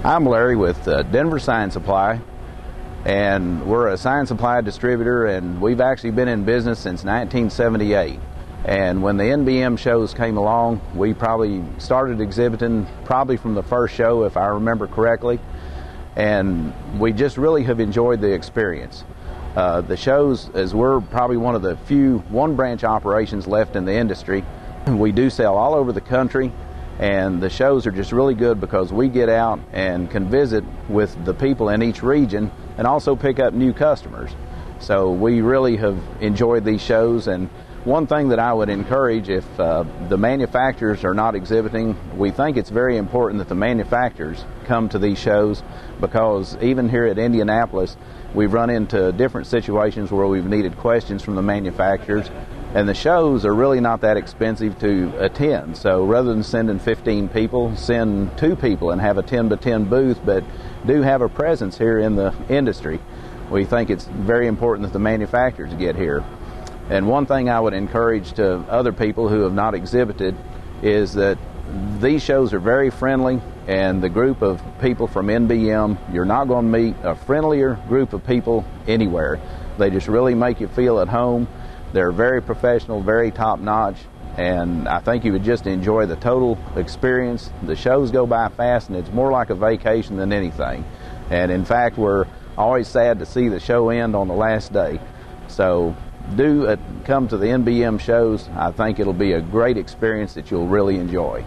I'm Larry with Denver Sign Supply, and we're a sign supply distributor, and we've actually been in business since 1978. And when the NBM shows came along, we probably started exhibiting probably from the first show, if I remember correctly, and we just really have enjoyed the experience. The shows, as we're probably one of the few one-branch operations left in the industry, we do sell all over the country, and the shows are just really good because we get out and can visit with the people in each region and also pick up new customers. So we really have enjoyed these shows, and one thing that I would encourage, if the manufacturers are not exhibiting, we think it's very important that the manufacturers come to these shows, because even here at Indianapolis, we've run into different situations where we've needed questions from the manufacturers, and the shows are really not that expensive to attend. So rather than sending 15 people, send 2 people and have a 10-by-10 booth, but do have a presence here in the industry. We think it's very important that the manufacturers get here. And one thing I would encourage to other people who have not exhibited is that these shows are very friendly, and the group of people from NBM, you're not going to meet a friendlier group of people anywhere. They just really make you feel at home. They're very professional, very top-notch, and I think you would just enjoy the total experience. The shows go by fast, and it's more like a vacation than anything. And in fact, we're always sad to see the show end on the last day. So do come to the NBM shows. I think it'll be a great experience that you'll really enjoy.